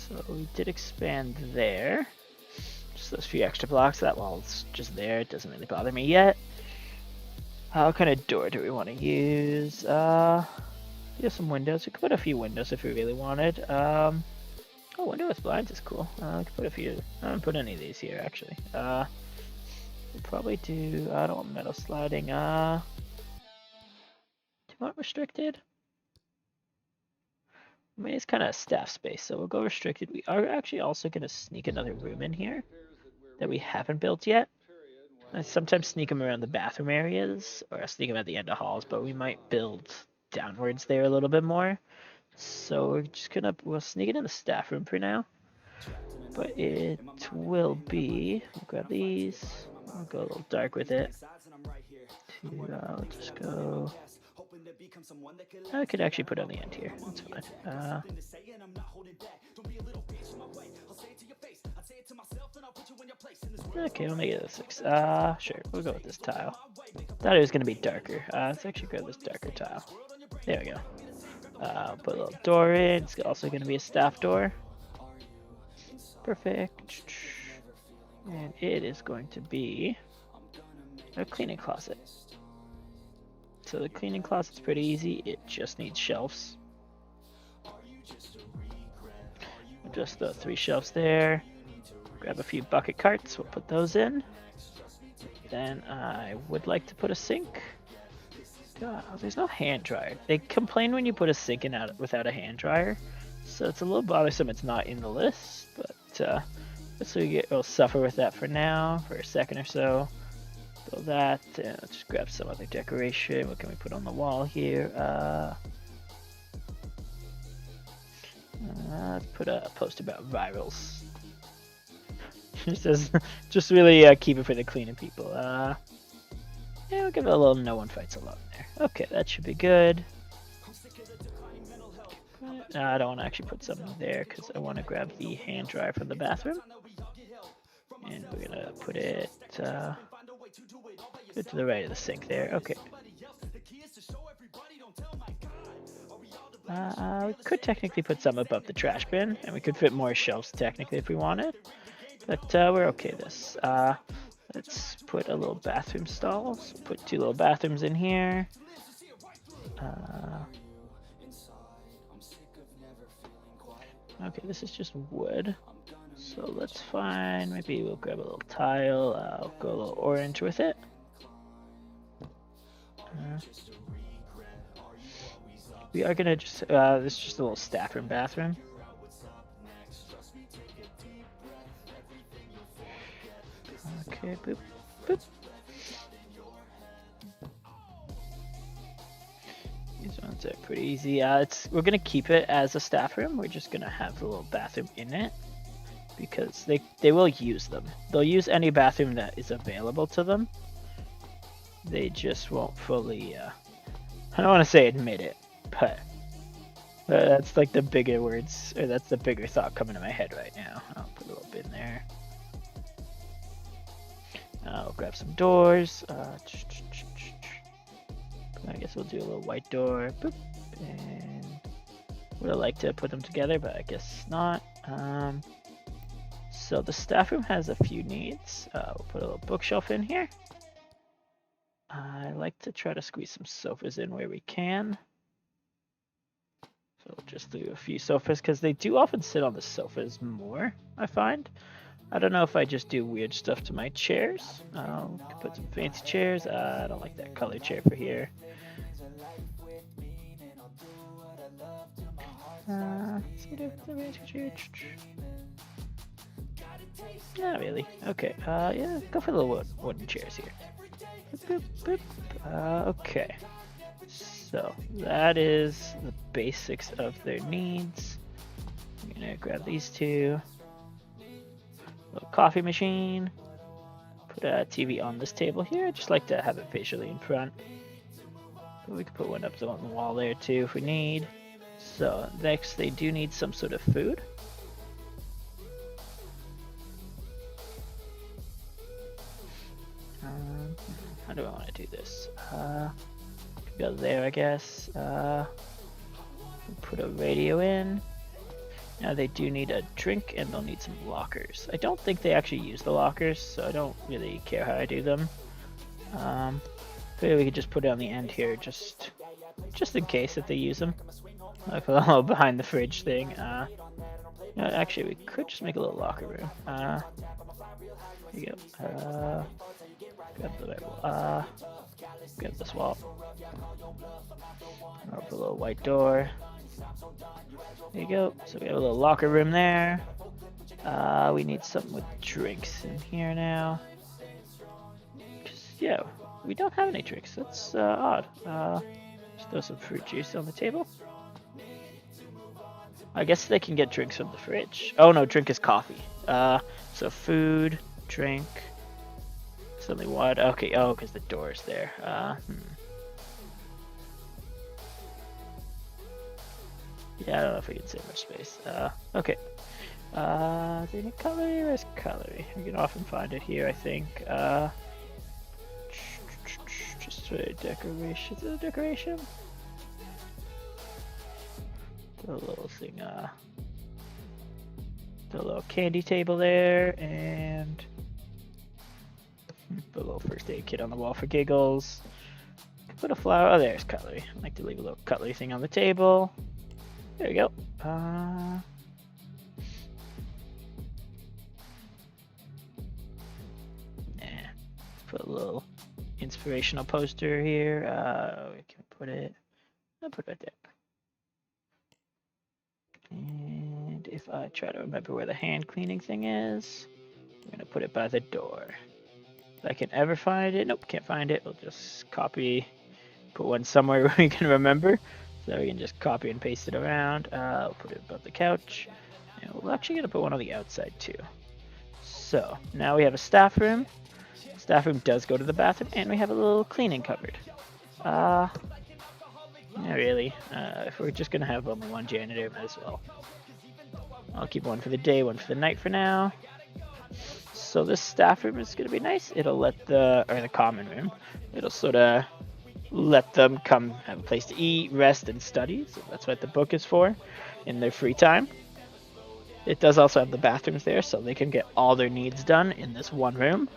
So we did expand there. Just those few extra blocks. That wall's just there. It doesn't really bother me yet. What kind of door do we want to use? We have some windows. We could put a few windows if we really wanted. Oh, window with blinds is cool. We could put a few. I don't put any of these here actually. We'll probably do. I don't want metal sliding. Do you want restricted? I mean, it's kind of staff space, so we'll go restricted. We are actually also going to sneak another room in here that we haven't built yet. I sometimes sneak them around the bathroom areas, or I sneak them at the end of halls, but we might build downwards there a little bit more. So we're just we'll sneak it in the staff room for now. But it will be, we'll grab these, I'll go a little dark with it. I'll just go, I could actually put it on the end here, that's fine. Okay, we'll make it a 6. Sure, we'll go with this tile. Thought it was going to be darker. Let's actually grab this darker tile. There we go. Put a little door in. It's also going to be a staff door. Perfect. And it is going to be a cleaning closet. So the cleaning closet's pretty easy. It just needs shelves. Just the 3 shelves there. Grab a few bucket carts, we'll put those in. Then I would like to put a sink. There's no hand dryer. They complain when you put a sink in without a hand dryer, so it's a little bothersome it's not in the list, but so we'll suffer with that for now, for a second or so. Build that, and let's just grab some other decoration. What can we put on the wall here? Let's put a post about virals. Just really keep it for the cleaning people. Yeah, we'll give it a little no one fights alone there. Okay, that should be good. I don't want to actually put something there because I want to grab the hand dryer from the bathroom. And we're going to put it to the right of the sink there. Okay. We could technically put some above the trash bin, and we could fit more shelves technically if we wanted. But we're okay this. Let's put a little bathroom stall. So put 2 little bathrooms in here. Okay, this is just wood. So let's find, maybe we'll grab a little tile. I'll go a little orange with it. We are gonna just, this is just a little staff room bathroom. Okay, boop, boop. These ones are pretty easy. We're gonna keep it as a staff room. We're just gonna have a little bathroom in it because they will use them. They'll use any bathroom that is available to them. They just won't fully. I don't want to say admit it, but that's like the bigger words, or that's the bigger thought coming to my head right now. I'll put a little bin there. I'll grab some doors. I guess we'll do a little white door. Boop. And would have liked to put them together, but I guess not. So the staff room has a few needs. We'll put a little bookshelf in here. I like to try to squeeze some sofas in where we can. So we'll just do a few sofas because they do often sit on the sofas more, I find. I don't know if I just do weird stuff to my chairs. Could put some fancy chairs. I don't like that color chair for here. Not really. Okay. Yeah, go for the little wooden chairs here. Boop, boop, boop. Okay. So that is the basics of their needs. I'm gonna grab these 2. Little coffee machine. Put a TV on this table here. I just like to have it visually in front. But we could put one up on the wall there too if we need. So next they do need some sort of food. How do I want to do this? Go there, I guess. Put a radio in. Now they do need a drink and they'll need some lockers. I don't think they actually use the lockers, so I don't really care how I do them. Maybe we could just put it on the end here, just in case if they use them. Like a little behind the fridge thing. No, actually, we could just make a little locker room. Here you go. Grab this wall. Open a little white door. There you go. So we have a little locker room there. We need something with drinks in here now. Yeah, we don't have any drinks. That's odd. Just throw some fruit juice on the table. I guess they can get drinks from the fridge. Oh no, drink is coffee. So food, drink, something water. Okay, oh, because the door's there. Yeah, I don't know if we can save much space. Okay. Do you need cutlery? Where's cutlery? We can often find it here, I think. Just for decoration. Is it a decoration? The little thing, the little candy table there, and the little first aid kit on the wall for giggles. Put a flower. Oh, there's cutlery. I like to leave a little cutlery thing on the table. There we go. Put a little inspirational poster here. We can put it. I'll put it right there. And if I try to remember where the hand cleaning thing is, I'm gonna put it by the door. If I can ever find it, nope, can't find it. We'll just copy, put one somewhere where we can remember. So we can just copy and paste it around. I'll put it above the couch. And we're actually gonna put one on the outside too. So now we have a staff room. Staff room does go to the bathroom, and we have a little cleaning cupboard. Not really. If we're just gonna have only one janitor, might as well. I'll keep one for the day, one for the night for now. So this staff room is gonna be nice. It'll let the common room. It'll sort of let them come have a place to eat, rest, and study. So that's what the book is for, in their free time. It does also have the bathrooms there, so they can get all their needs done in this one room,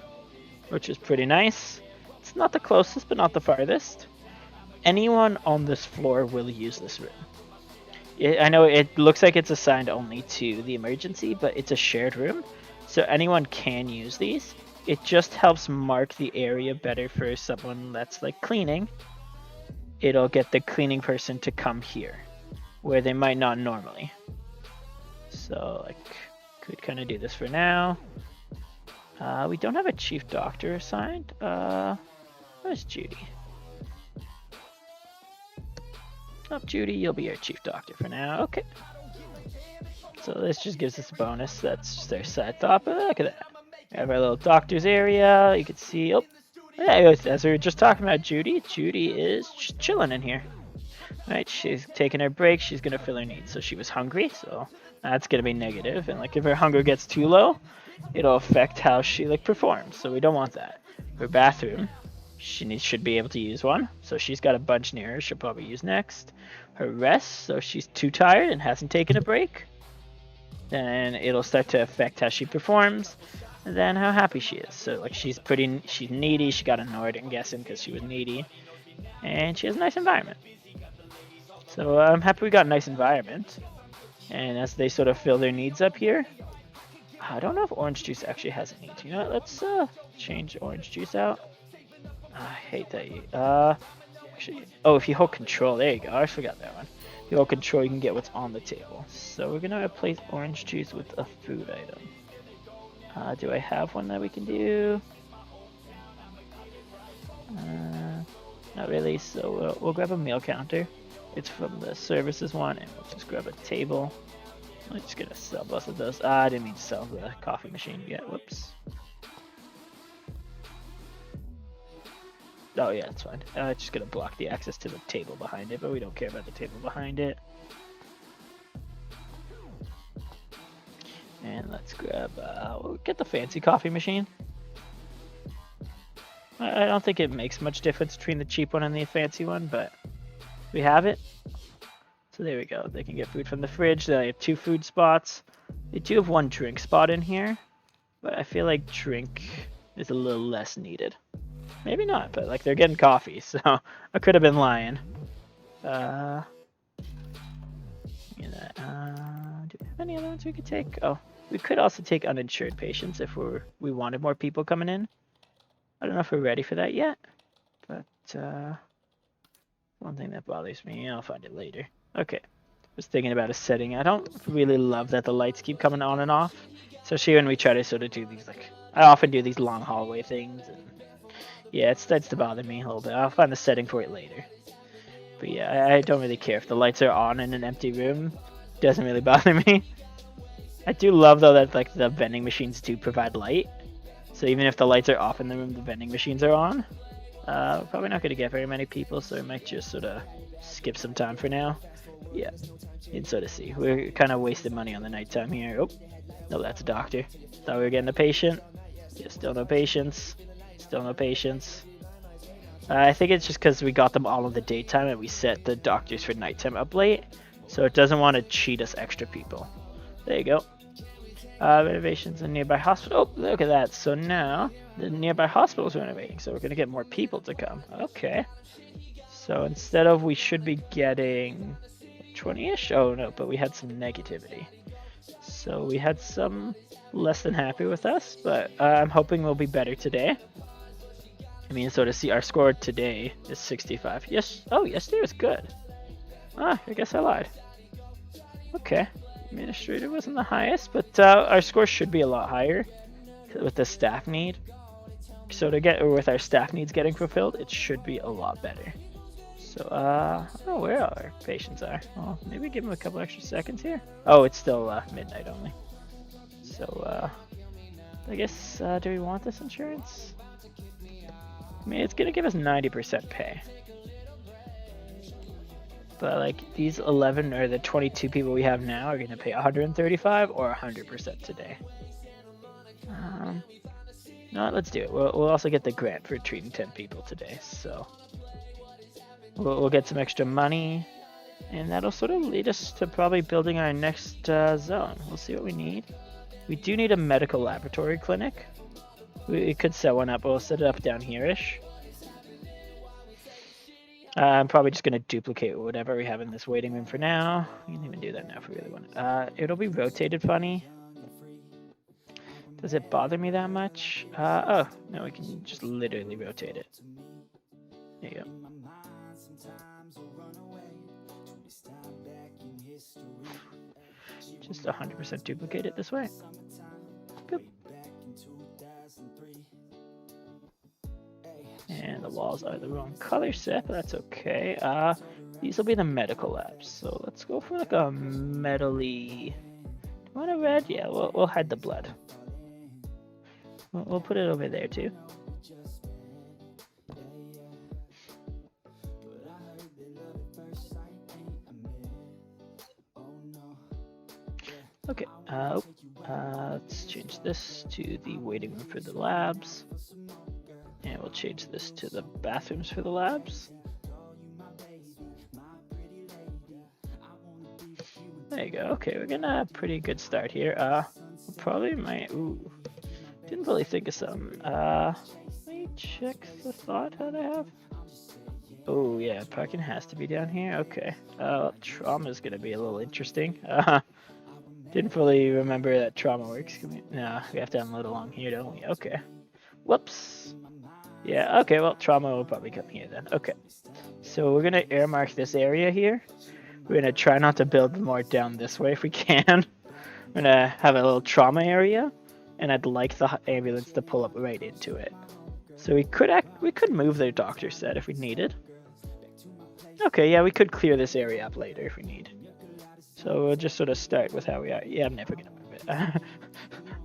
which is pretty nice. It's not the closest, but not the farthest. Anyone on this floor will use this room. I know it looks like it's assigned only to the emergency, but it's a shared room, so anyone can use these. It just helps mark the area better for someone that's like cleaning. It'll get the cleaning person to come here, where they might not normally. So like, could kind of do this for now. We don't have a chief doctor assigned. Where's Judy? Oh, Judy, you'll be our chief doctor for now. Okay. So this just gives us a bonus. That's just our side thought, but look at that. We have our little doctor's area. You can see, oh, yeah, as we were just talking about Judy is just chilling in here. Right, she's taking her break. She's going to fill her needs. So she was hungry, so that's going to be negative. And like if her hunger gets too low, it'll affect how she like performs. So we don't want that. Her bathroom, she should be able to use one. So she's got a bunch near her. She'll probably use next. Her rest, so she's too tired and hasn't taken a break. Then it'll start to affect how she performs. And then how happy she is. So like she's needy. She got annoyed, I'm guessing, because she was needy. And she has a nice environment. So I'm happy we got a nice environment. And as they sort of fill their needs up here, I don't know if orange juice actually has a need. You know what? Let's change orange juice out. I hate that. Actually, oh, if you hold control, there you go. I forgot that one. If you hold control, you can get what's on the table. So we're gonna replace orange juice with a food item. Do I have one that we can do? Not really. So we'll grab a meal counter. It's from the services one, and we'll just grab a table. I'm just gonna sell both of those. I didn't mean to sell the coffee machine yet. Whoops. Oh yeah, it's fine. Just gonna block the access to the table behind it, but we don't care about the table behind it. And let's grab, we'll get the fancy coffee machine. I don't think it makes much difference between the cheap one and the fancy one, but we have it. So there we go. They can get food from the fridge. They have 2 food spots. They do have 1 drink spot in here, but I feel like drink is a little less needed. Maybe not, but like they're getting coffee, so I could have been lying. Do we have any other ones we could take? Oh, we could also take uninsured patients if we wanted more people coming in. I don't know if we're ready for that yet, but one thing that bothers me, I'll find it later. Okay, was thinking about a setting. I don't really love that the lights keep coming on and off, especially when we try to sort of do these, like, I often do these long hallway things, and yeah, it starts to bother me a little bit. I'll find the setting for it later. But yeah, I don't really care if the lights are on in an empty room. It doesn't really bother me. I do love though that like the vending machines do provide light. So even if the lights are off in the room, the vending machines are on. We're probably not going to get very many people, so we might just sort of skip some time for now. Yeah, you can sort of see. We're kind of wasting money on the nighttime here. Oh, no, that's a doctor. Thought we were getting a patient. Yeah, still no patients. Still no patients. I think it's just because we got them all in the daytime and we set the doctors for nighttime up late. So it doesn't want to cheat us extra people. There you go. Renovations in nearby hospital. Oh, look at that. So now the nearby hospital is renovating. So we're going to get more people to come. Okay. So instead of we should be getting 20-ish. Oh, no, but we had some negativity. So we had some less than happy with us. But I'm hoping we'll be better today. I mean, so to see our score today is 65. Yes. Oh, yesterday was good. Ah, I guess I lied. Okay. Administrator wasn't the highest, but our score should be a lot higher with the staff need. So with our staff needs getting fulfilled, it should be a lot better. So, I don't know where our patients are. Well, maybe give them a couple extra seconds here. Oh, it's still midnight only. So, I guess, do we want this insurance? I mean, it's gonna give us 90% pay. But like these 11 or the 22 people we have now are gonna pay 135 or 100% today. No, let's do it. We'll also get the grant for treating 10 people today, so we'll get some extra money, and that'll sort of lead us to probably building our next zone. We'll see what we need. We do need a medical laboratory clinic. We could set one up, but we'll set it up down here-ish. I'm probably just going to duplicate whatever we have in this waiting room for now. We can even do that now if we really want it. It'll be rotated funny. Does it bother me that much? Oh, no, we can just literally rotate it. There you go. Just 100% duplicate it this way. Boop. And the walls are the wrong color set, but that's okay. These will be the medical labs. So let's go for like a metally. Do you want a red? Yeah, we'll hide the blood. We'll put it over there too. Okay. Let's change this to the waiting room for the labs. And we'll change this to the bathrooms for the labs. There you go. Okay, we're getting a pretty good start here. Probably might. Ooh, didn't really think of some. Let me check the thought that I have. Oh yeah, parking has to be down here. Okay. Trauma is gonna be a little interesting. Didn't fully remember that trauma works. No, we have to unload along here, don't we? Okay. Whoops. Yeah, okay, well, trauma will probably come here then. Okay. So we're going to earmark this area here. We're going to try not to build more down this way if we can. We're going to have a little trauma area, and I'd like the ambulance to pull up right into it. So we could move the doctor set if we needed. Okay, yeah, we could clear this area up later if we need. So we'll just sort of start with how we are. Yeah, I'm never going to move it.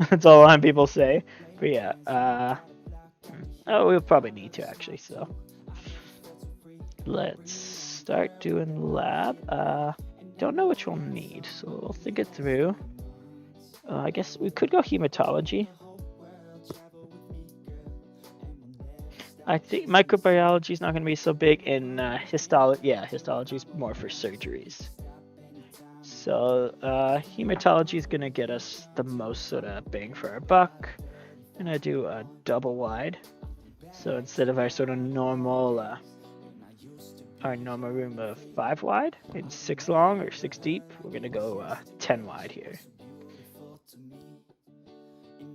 That's all a lot of people say. But yeah, oh, we'll probably need to actually, so. Let's start doing lab. Don't know which one we'll need, so we'll think it through. I guess we could go hematology. I think microbiology is not going to be so big, and histology is more for surgeries. So hematology is gonna get us the most sort of bang for our buck. I'm gonna do a double wide. So instead of our sort of normal room of 5 wide and 6 long or 6 deep, we're gonna go 10 wide here.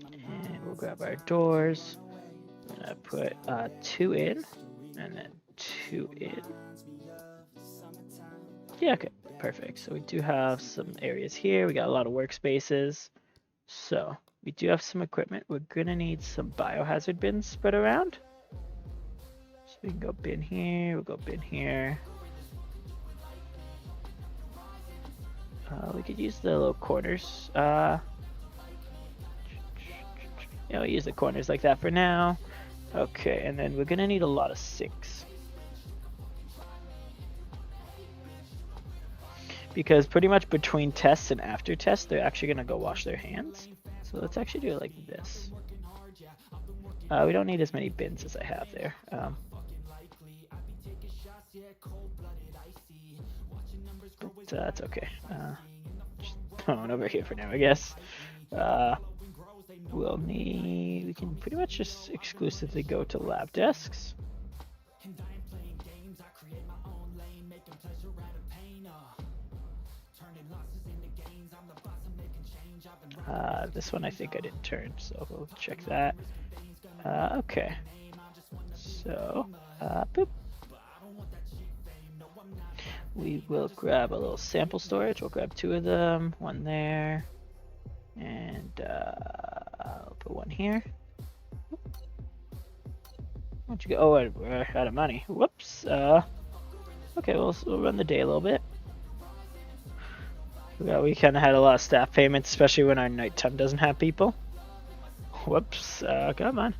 And we'll grab our doors. I'm gonna put 2 in and then 2 in. Yeah, okay, perfect. So we do have some areas here. We got a lot of workspaces. So we do have some equipment. We're gonna need some biohazard bins spread around. So we can go bin here, we'll go bin here. We could use the little corners. Yeah, we'll use the corners like that for now. Okay, and then we're gonna need a lot of sinks. Because pretty much between tests and after tests, they're actually gonna go wash their hands. So let's actually do it like this. We don't need as many bins as I have there. But that's okay. Just throw it over here for now, I guess. We can pretty much just exclusively go to lab desks. This one I think I didn't turn, so we'll check that. Okay. So, boop. We will grab a little sample storage. We'll grab 2 of them, 1 there, and I'll put 1 here. Where'd you go? Oh, we're out of money. Whoops. Okay, we'll run the day a little bit. We kind of had a lot of staff payments, especially when our nighttime doesn't have people. Whoops. Come on.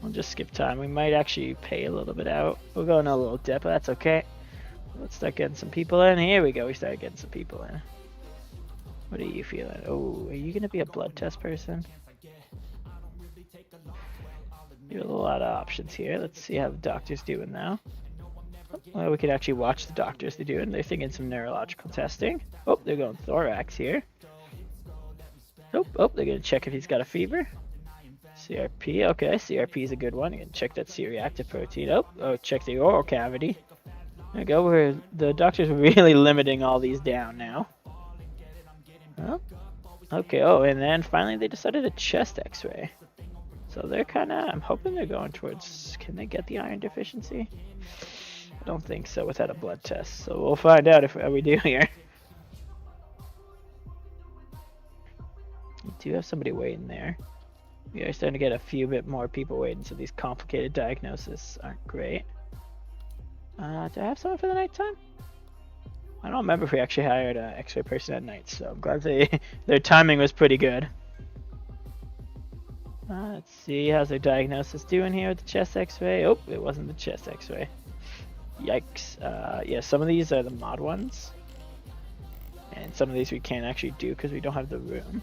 We'll just skip time. We might actually pay a little bit out. We'll go in a little dip, but that's okay. Let's start getting some people in. Here we go. We started getting some people in. What are you feeling? Oh, are you going to be a blood test person? You have a lot of options here. Let's see how the doctor's doing now. Well, we could actually watch the doctors they're doing. They're thinking some neurological testing. Oh, they're going thorax here. Oh, they're going to check if he's got a fever. CRP, okay, CRP is a good one. You can check that C-reactive protein. Oh, check the oral cavity. There we go. The doctor's really limiting all these down now. Oh, okay. Oh, and then finally they decided a chest X-ray. So they're I'm hoping they're going towards. Can they get the iron deficiency? I don't think so without a blood test. So we'll find out how we do here. We do have somebody waiting there. We are starting to get a few bit more people waiting, so these complicated diagnoses aren't great. Do I have someone for the nighttime? I don't remember if we actually hired an X-ray person at night, so I'm glad their timing was pretty good. Let's see, how's their diagnosis doing here with the chest X-ray? Oh, it wasn't the chest X-ray. Yikes. Yeah, some of these are the mod ones. And some of these we can't actually do because we don't have the room.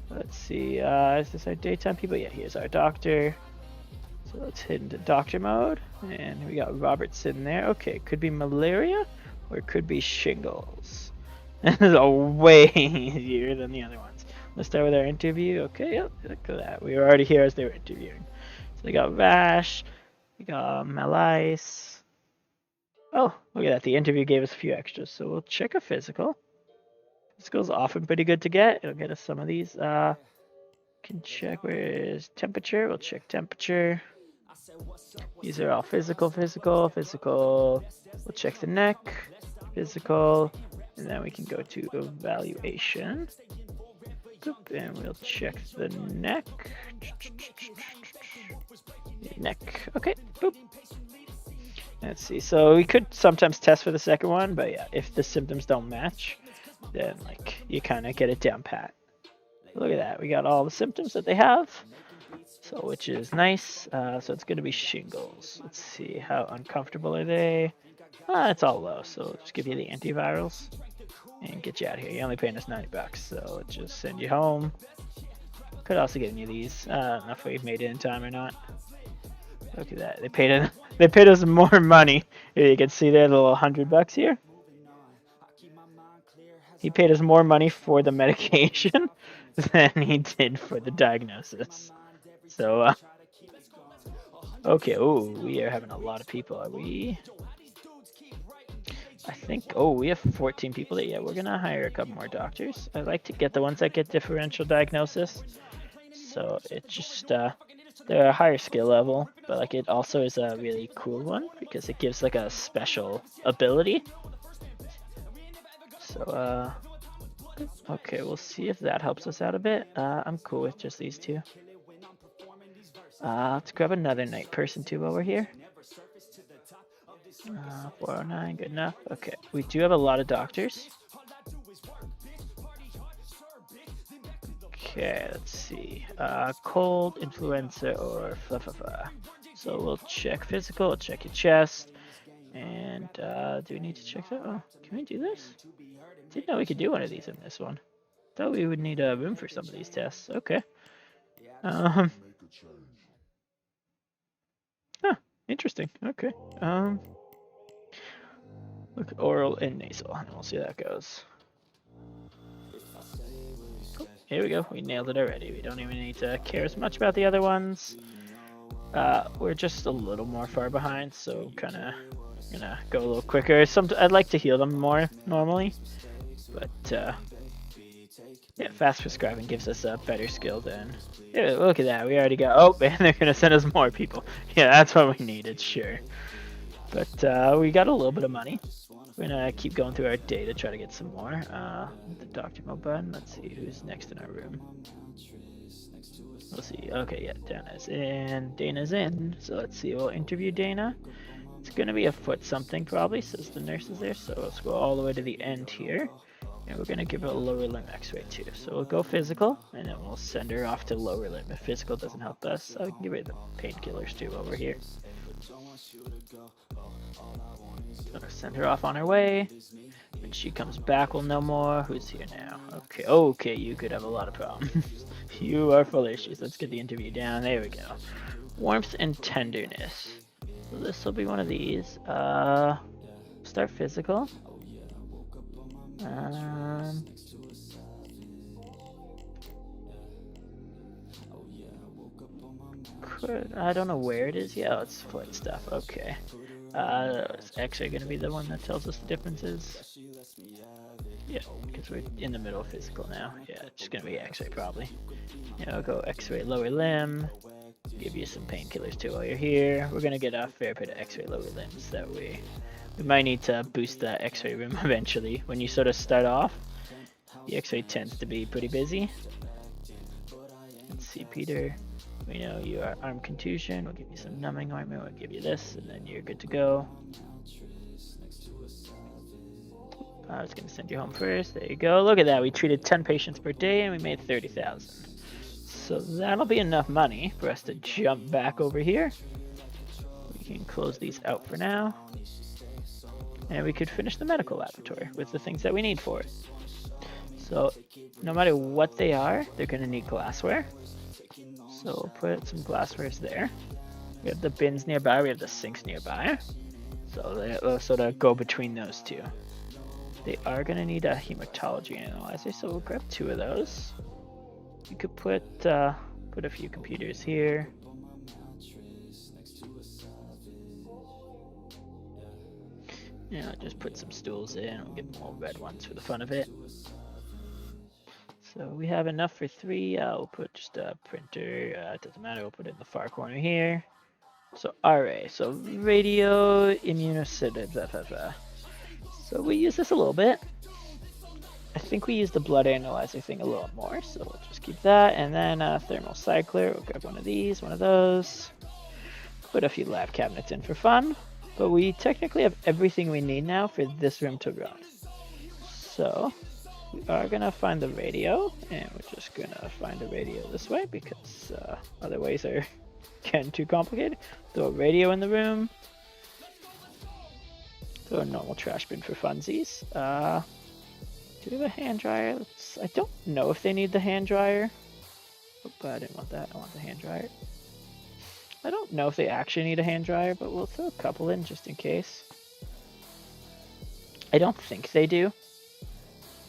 Let's see, is this our daytime people? Yeah, here's our doctor. So let's hit into doctor mode. And we got Robert sitting there. Okay, it could be malaria or it could be shingles. This is way easier than the other ones. Let's start with our interview. Okay, yep, look at that. We were already here as they were interviewing. So they got rash, we got malaise. Oh, look at that. The interview gave us a few extras. So we'll check a physical. Physical's often pretty good to get. It'll get us some of these. Can check where is temperature. We'll check temperature. These are all physical. We'll check the neck. Physical. And then we can go to evaluation. And we'll check the neck. Neck. Okay. Boop. Let's see. So we could sometimes test for the second one, but yeah, if the symptoms don't match, then like you kind of get it down pat. Look at that. We got all the symptoms that they have, so which is nice. So it's going to be shingles. Let's see. How uncomfortable are they? It's all low, so we'll just give you the antivirals and get you out of here. You're only paying us $90, so let's just send you home. Could also give you these. I don't know if we made it in time or not. Look at that. They paid us more money. Here you can see there, the little $100 here. He paid us more money for the medication than he did for the diagnosis. So, okay. Oh, we are having a lot of people. Are we? I think, oh, we have 14 people. Yeah, we're gonna hire a couple more doctors. I like to get the ones that get differential diagnosis. So it just, they're a higher skill level, but like it also is a really cool one because it gives like a special ability. So, okay, we'll see if that helps us out a bit. I'm cool with just these two. Let's grab another night person too while we're here. 409, good enough. Okay, we do have a lot of doctors. Okay, let's see. Cold, influenza, or fluff. So we'll check physical, we'll check your chest. And do we need to check that? Oh, can we do this? Didn't know we could do one of these in this one. Thought we would need a room for some of these tests. Okay. Huh, interesting. Okay. Look, oral and nasal, and we'll see how that goes. Cool. Here we go. We nailed it already. We don't even need to care as much about the other ones. We're just a little more far behind, so kind of gonna go a little quicker. I'd like to heal them more normally, but yeah, fast prescribing gives us a better skill than. Yeah, look at that. We already got. Oh, man, they're gonna send us more people. Yeah, that's what we needed, sure. But we got a little bit of money. We're gonna keep going through our day to try to get some more. The Dr. Mo button. Let's see who's next in our room. We'll see. Okay, yeah, Dana's in. Dana's in. So let's see. We'll interview Dana. It's gonna be a foot something probably, says the nurse is there. So let's go all the way to the end here. And we're gonna give her a lower limb x-ray too. So we'll go physical, and then we'll send her off to lower limb. If physical doesn't help us, we can give her the painkillers too while we're here. So send her off on her way. When she comes back, we'll know more. Who's here now? Okay, you could have a lot of problems. You are full of issues. Let's get the interview down. There we go. Warmth and tenderness. So this will be one of these. Start physical. I don't know where it is. Yeah, it's foot stuff. Okay. Is X-ray gonna be the one that tells us the differences? Yeah, because we're in the middle of physical now. Yeah, it's just gonna be X-ray probably. Yeah, I'll go X-ray lower limb. Give you some painkillers too while you're here. We're gonna get a fair bit of X-ray lower limbs. That way, we might need to boost the X-ray room eventually. When you sort of start off, the X-ray tends to be pretty busy. Let's see, Peter. We know you are arm contusion. We'll give you some numbing ointment. We'll give you this, and then you're good to go. I was going to send you home first. There you go. Look at that. We treated 10 patients per day, and we made 30,000. So that'll be enough money for us to jump back over here. We can close these out for now. And we could finish the medical laboratory with the things that we need for it. So no matter what they are, they're going to need glassware. So we'll put some glasswares there. We have the bins nearby, we have the sinks nearby. So they'll sort of go between those two. They are going to need a hematology analyzer, so we'll grab 2 of those. You could put a few computers here. Yeah, just put some stools in. We'll get more red ones for the fun of it. So we have enough for 3. We'll put just a printer. It doesn't matter. We'll put it in the far corner here. So RA. So radio immunosedative. So we use this a little bit. I think we use the blood analyzer thing a little more. So we'll just keep that. And then thermal cycler. We'll grab one of these, one of those. Put a few lab cabinets in for fun. But we technically have everything we need now for this room to run. So we are going to find the radio, and we're just going to find a radio this way because other ways are getting too complicated. Throw a radio in the room. Throw a normal trash bin for funsies. Do we have a hand dryer? I don't know if they need the hand dryer. Oh, I didn't want that. I want the hand dryer. I don't know if they actually need a hand dryer, but we'll throw a couple in just in case. I don't think they do.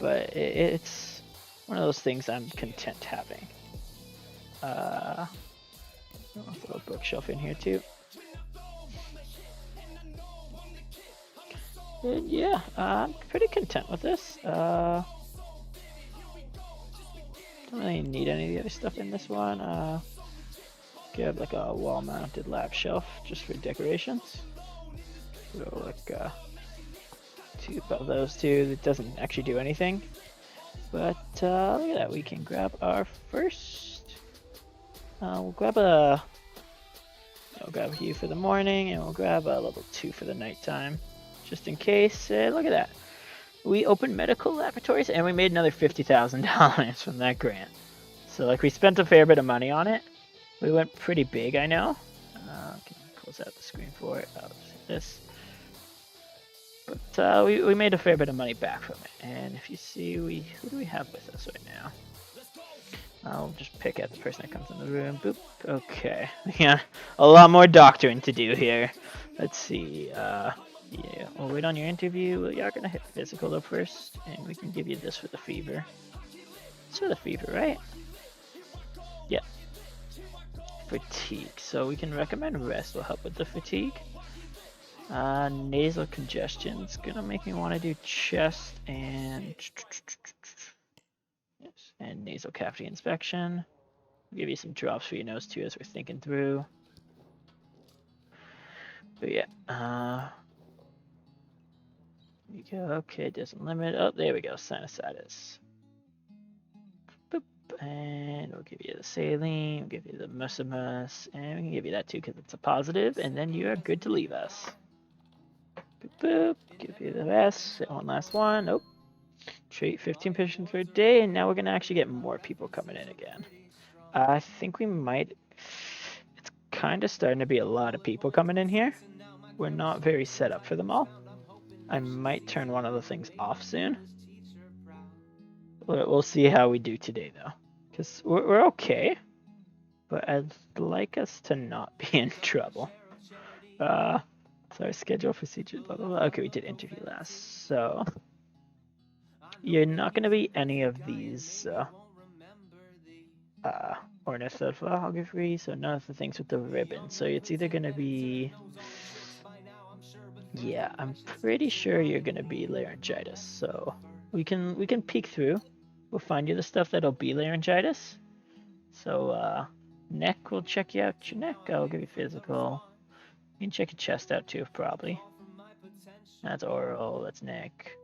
but it's one of those things I'm content having. A little bookshelf in here too. And yeah, I'm pretty content with this. Don't really need any of the other stuff in this one. Get like a wall-mounted lab shelf just for decorations. So like two of those two. That doesn't actually do anything. But look at that. We can grab our first. We'll grab a. I'll grab a Hue for the morning, and we'll grab a level 2 for the nighttime, just in case. Look at that. We opened medical laboratories, and we made another $50,000 from that grant. So like we spent a fair bit of money on it. We went pretty big, I know. Can close out the screen for it. This. But we made a fair bit of money back from it. And if you see, who do we have with us right now? I'll just pick out the person that comes in the room. Boop. Okay. Yeah, a lot more doctoring to do here. Let's see. Yeah, we'll wait on your interview. We are gonna hit physical though first, and we can give you this for the fever. It's for the fever, right? Yeah. Fatigue. So we can recommend rest will help with the fatigue. Nasal congestion's gonna make me want to do chest and nasal cavity inspection. I'll give you some drops for your nose too as we're thinking through. But yeah, there we go. Okay, doesn't limit. Oh, there we go. Sinusitis. Boop. And we'll give you the saline, we'll give you the musimus, and we can give you that too because it's a positive, and then you are good to leave us. Boop, boop. Give you the rest. One last one. Nope. Treat 15 patients per day, and now we're gonna actually get more people coming in again. I think we might. It's kind of starting to be a lot of people coming in here. We're not very set up for them all. I might turn one of the things off soon. We'll see how we do today, though, because we're okay. But I'd like us to not be in trouble. Sorry, schedule procedure, blah, blah, blah. Okay, we did interview last, so you're not going to be any of these ornithophagy, so none of the things with the ribbon. So it's either going to be, yeah, I'm pretty sure you're going to be laryngitis. So we can peek through. We'll find you the stuff that'll be laryngitis. So neck, we'll check you out your neck. I'll give you physical. You can check your chest out too, probably. That's oral. That's neck.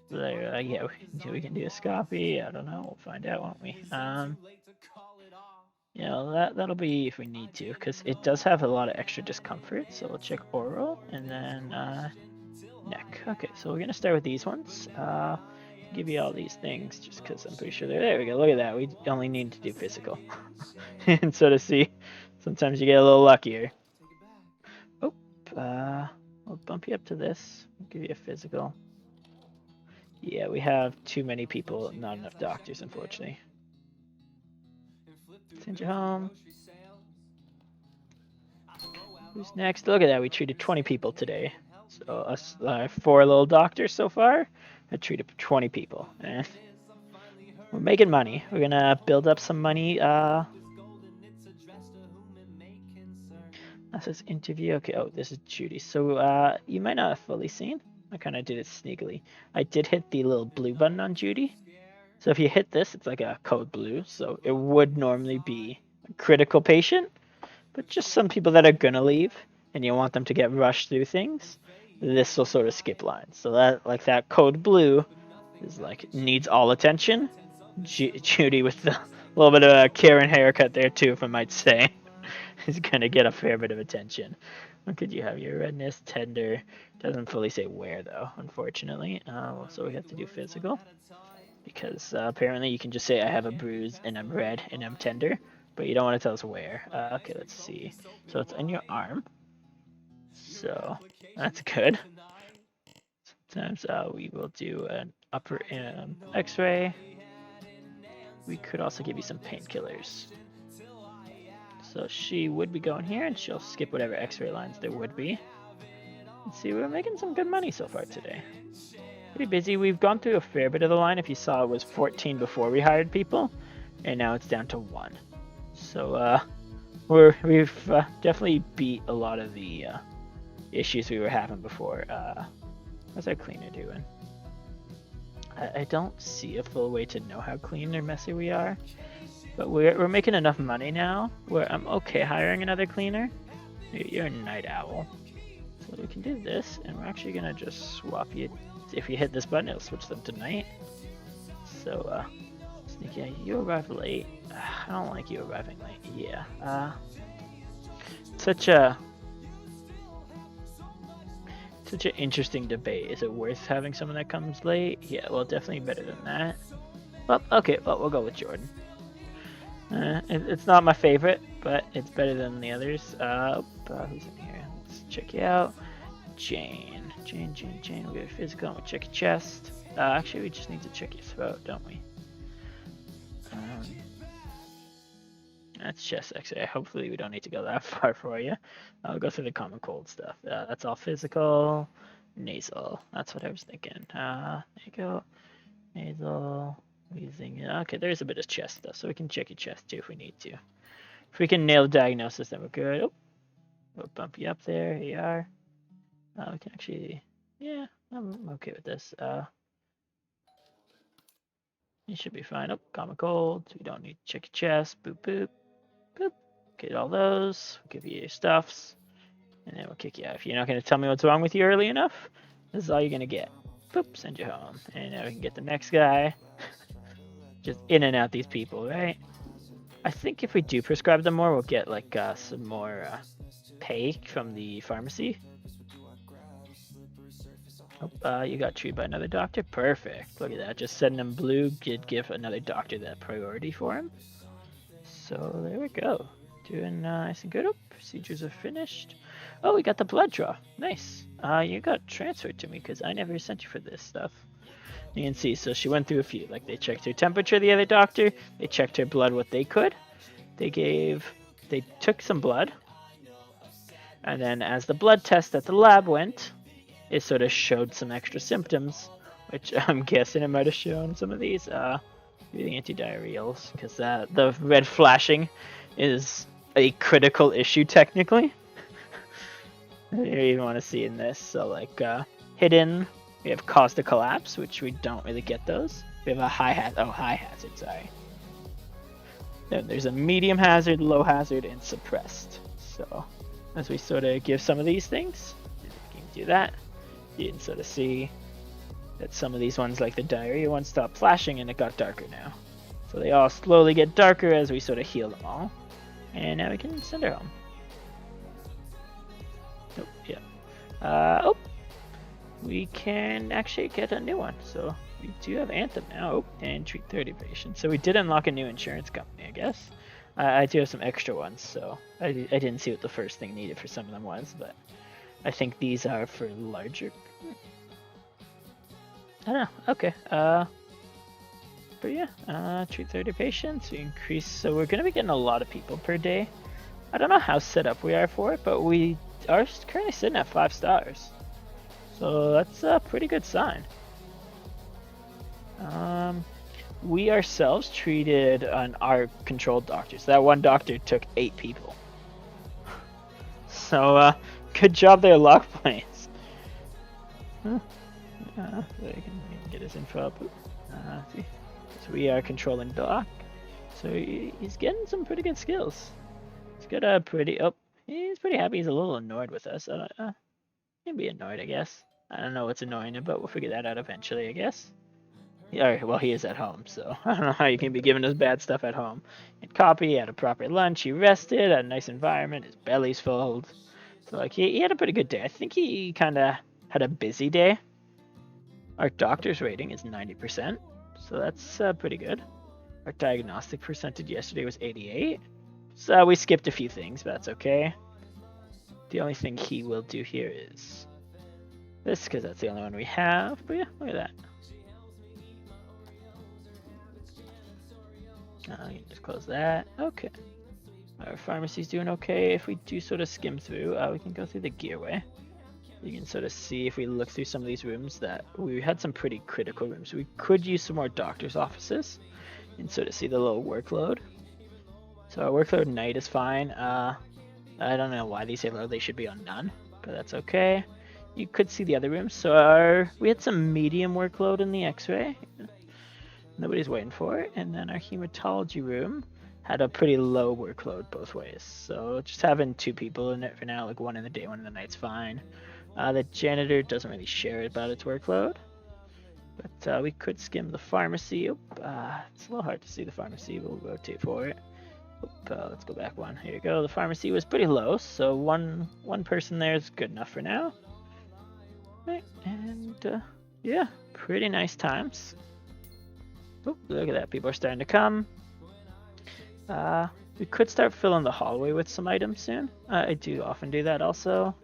Yeah, we can do a scopy. I don't know. We'll find out, won't we? You know, that'll be if we need to, because it does have a lot of extra discomfort. So we'll check oral and then neck. Okay, so we're gonna start with these ones. Give you all these things just because I'm pretty sure they're there. We go. Look at that. We only need to do physical, and so to see, sometimes you get a little luckier. Oh, I'll bump you up to this. I'll give you a physical. Yeah, we have too many people, not enough doctors, unfortunately. Send you home. Who's next? Look at that. We treated 20 people today. So us 4 little doctors so far. I treated 20 people. And we're making money. We're gonna build up some money. That says interview. Okay. Oh, this is Judy. So you might not have fully seen. I kind of did it sneakily. I did hit the little blue button on Judy. So if you hit this, it's like a code blue. So it would normally be a critical patient, but just some people that are gonna leave and you want them to get rushed through things, this will sort of skip lines. So that code blue is like needs all attention. Judy with the little bit of a Karen haircut there too, if I might say, is gonna get a fair bit of attention. What could you have? Your redness, tender. Doesn't fully say where though, unfortunately. So we have to do physical. Because apparently you can just say I have a bruise and I'm red and I'm tender, but you don't want to tell us where. Okay, let's see. So it's in your arm. So that's good. Sometimes we will do an upper x-ray. We could also give you some painkillers. So she would be going here and she'll skip whatever x-ray lines there would be. Let's see, we're making some good money so far today. pretty busy. We've gone through a fair bit of the line. If you saw, it was 14 before we hired people, and now it's down to 1. So we've definitely beat a lot of the issues we were having before. How's our cleaner doing? I don't see a full way to know how clean or messy we are, but we're making enough money now where I'm okay hiring another cleaner. You're a night owl, so we can do this, and we're actually gonna just swap you. If you hit this button, it'll switch them to night. So Sneaky, you arrived late. I don't like you arriving late. Yeah. Such an interesting debate. Is it worth having someone that comes late? Yeah, well, definitely better than that. Well, okay, well, we'll go with Jordan. It's not my favorite, but it's better than the others. Who's in here? Let's check you out. Jane. We have physical, and we'll check your chest. Actually, we just need to check your throat, don't we? That's chest X-ray. Hopefully we don't need to go that far for you. I'll go through the common cold stuff. That's all physical. Nasal. That's what I was thinking. There you go. Nasal. Wheezing. Okay, there's a bit of chest stuff, so we can check your chest too if we need to. If we can nail the diagnosis, then we're good. Oh, we'll bump you up there. Here you are. We can actually... Yeah, I'm okay with this. You should be fine. Oh, common cold. We don't need to check your chest. Boop, boop. Boop. Get all those. We'll give you your stuffs. And then we'll kick you out. If you're not going to tell me what's wrong with you early enough, this is all you're going to get. Boop, send you home. And now we can get the next guy. Just in and out these people, right? I think if we do prescribe them more, we'll get like some more pay from the pharmacy. Oh, you got treated by another doctor? Perfect. Look at that. Just sending him blue did give another doctor that priority for him. So there we go. Doing nice and good. Oh, procedures are finished. Oh, we got the blood draw. Nice. You got transferred to me because I never sent you for this stuff. You can see, so she went through a few. Like they checked her temperature, the other doctor. They checked her blood what they could. They took some blood. And then as the blood test at the lab went, it sort of showed some extra symptoms, which I'm guessing it might have shown some of these. The antidiarrheals, because the red flashing is a critical issue technically. You even want to see in this. So like hidden, we have cause to collapse, which we don't really get those. We have a high hazard, sorry. Then there's a medium hazard, low hazard, and suppressed. So as we sort of give some of these things, you can do that. You can sort of see that some of these ones, like the diarrhea one, stopped flashing and it got darker now. So they all slowly get darker as we sort of heal them all. And now we can send her home. Oh, yeah. We can actually get a new one. So we do have Anthem now. Oh, and treat 30 patients. So we did unlock a new insurance company, I guess. I do have some extra ones, so I didn't see what the first thing needed for some of them was, but I think these are for larger. I don't know. Okay. But yeah, treat 30 patients. We increase, so we're gonna be getting a lot of people per day. I don't know how set up we are for it, but we are currently sitting at 5 stars. So that's a pretty good sign. We ourselves treated our controlled doctors. That one doctor took 8 people. So good job there, Lock Planes. So you can get his info up. See. So we are controlling Doc. So he's getting some pretty good skills. He's got a pretty. Oh, he's pretty happy. He's a little annoyed with us. He'll be annoyed, I guess. I don't know what's annoying him, but we'll figure that out eventually, I guess. Yeah, well, he is at home, so I don't know how you can be giving us bad stuff at home. And Copy had a proper lunch. He rested, had a nice environment. His belly's full. So like he had a pretty good day. I think he kind of had a busy day. Our doctor's rating is 90%, so that's pretty good. Our diagnostic percentage yesterday was 88. So we skipped a few things, but that's okay. The only thing he will do here is this, because that's the only one we have. But yeah, look at that. You can just close that. Okay. Our pharmacy's doing okay. If we do sort of skim through, we can go through the gear way. You can sort of see if we look through some of these rooms that we had some pretty critical rooms. We could use some more doctor's offices and sort of see the low workload. So our workload night is fine. I don't know why they say low, they should be on none, but that's okay. You could see the other rooms. So we had some medium workload in the x-ray. Nobody's waiting for it. And then our hematology room had a pretty low workload both ways. So just having 2 people in it for now, like one in the day, one in the night's fine. The janitor doesn't really share about its workload. But we could skim the pharmacy. It's a little hard to see the pharmacy. We'll rotate for it. Let's go back one. Here you go. The pharmacy was pretty low, so one person there is good enough for now. Right, and yeah, pretty nice times. Oh, look at that. People are starting to come. We could start filling the hallway with some items soon. I do often do that also.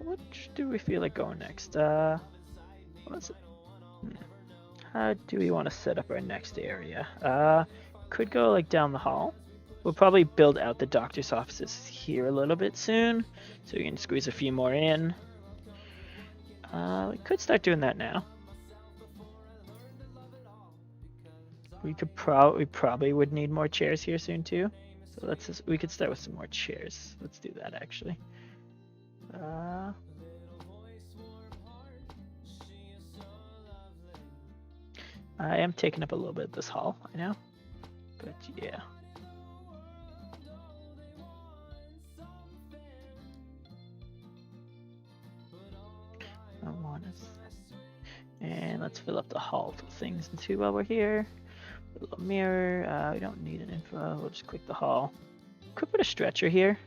Which do we feel like going next? What is it? How do we want to set up our next area? Could go like down the hall. We'll probably build out the doctor's offices here a little bit soon, so we can squeeze a few more in. We could start doing that now. We probably would need more chairs here soon too. So we could start with some more chairs. Let's do that actually. I am taking up a little bit of this hall, I know, but yeah. And let's fill up the hall with things too while we're here. A little mirror. We don't need an info. We'll just click the hall. Could put a stretcher here.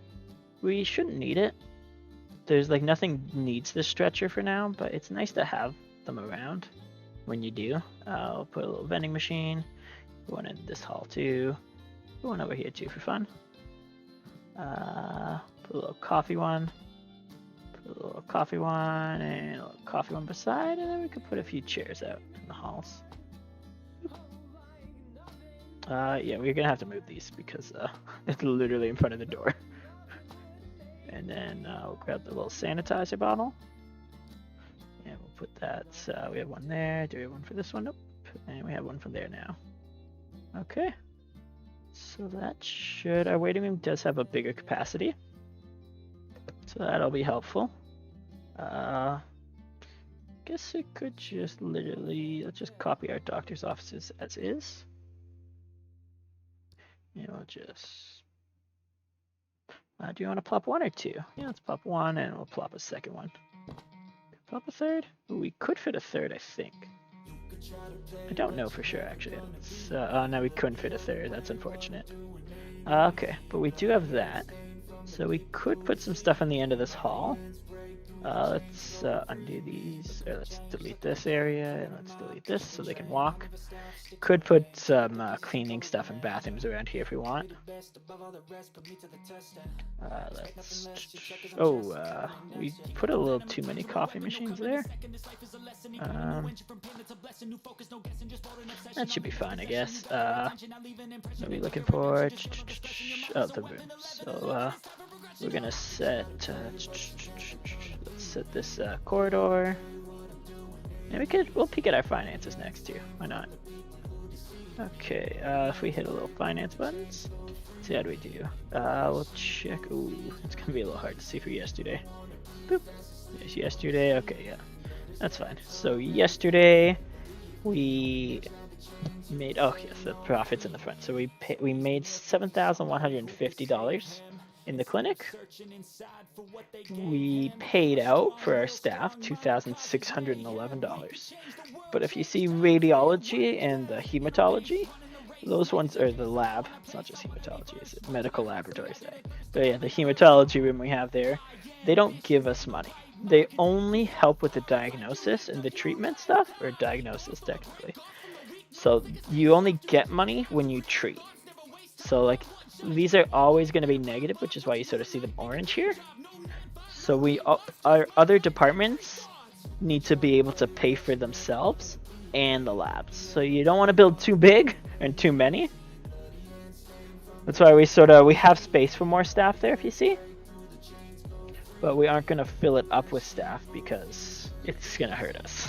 We shouldn't need it. There's like nothing needs this stretcher for now, but it's nice to have them around when you do. I'll put a little vending machine. One in this hall too. Put one over here too for fun. Put a little coffee one. A little coffee one and a little coffee one beside, and then we could put a few chairs out in the halls. Yeah, we're gonna have to move these because it's literally in front of the door. And then we'll grab the little sanitizer bottle, and we'll put that. We have one there. Do we have one for this one? Nope. And we have one from there now. Okay. So that should. Our waiting room does have a bigger capacity. So that'll be helpful. Guess it could just let's just copy our doctor's offices as is. And we'll just, do you want to plop 1 or 2? Yeah, let's plop 1 and we'll plop a second one. Plop a third? Ooh, we could fit a third, I think. I don't know for sure actually. Oh no, we couldn't fit a third, that's unfortunate. Okay, but we do have that. So we could put some stuff on the end of this hall. Let's undo these, or let's delete this area, and let's delete this so they can walk. Could put some cleaning stuff and bathrooms around here if we want. We put a little too many coffee machines there. That should be fine, I guess. What are we looking for? Oh, the room. So we're gonna set. Let's set this corridor. And we'll peek at our finances next too. Why not? Okay. If we hit a little finance buttons, let's see how do we do. We'll check. Ooh, it's gonna be a little hard to see for yesterday. Boop. There's yesterday. Okay, yeah, that's fine. So yesterday we made. Oh yes, the profits in the front. So we made $7,150 in the clinic. We paid out for our staff $2,611. But if you see radiology and the hematology, those ones are the lab. It's not just hematology, it's medical laboratories. But yeah, the hematology room we have there, they don't give us money. They only help with the diagnosis and the treatment stuff, or diagnosis technically. So you only get money when you treat. So like these are always going to be negative, which is why you sort of see them orange here. So our other departments need to be able to pay for themselves and the labs. So you don't want to build too big and too many. That's why we have space for more staff there, if you see. But we aren't going to fill it up with staff because it's going to hurt us.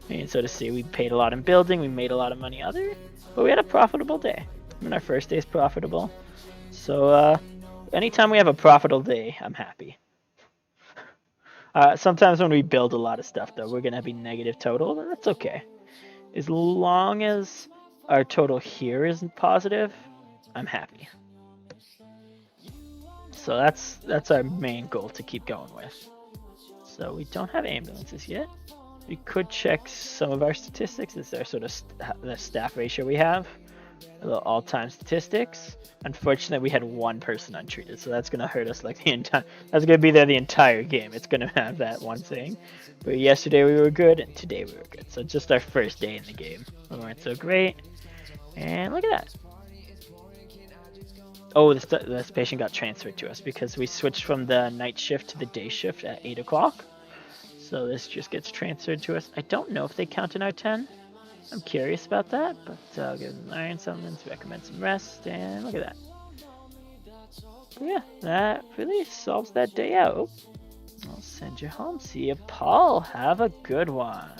And so to see, we paid a lot in building, we made a lot of money other, but we had a profitable day. I mean, our first day is profitable. So anytime we have a profitable day, I'm happy. Sometimes when we build a lot of stuff, though, we're going to be negative total, but that's okay. As long as our total here isn't positive, I'm happy. So that's our main goal to keep going with. So we don't have ambulances yet. We could check some of our statistics. This is our sort of the staff ratio we have. The all-time statistics. Unfortunately, we had one person untreated, so that's gonna hurt us like the entire. That's gonna be there the entire game. It's gonna have that one thing. But yesterday we were good, and today we were good. So just our first day in the game, we weren't so great. And look at that. Oh, this patient got transferred to us because we switched from the night shift to the day shift at 8 o'clock. So this just gets transferred to us. I don't know if they count in our 10. I'm curious about that, but I'll give them iron supplements, recommend some rest, and look at that. But yeah, that really solves that day out. I'll send you home. See you, Paul. Have a good one.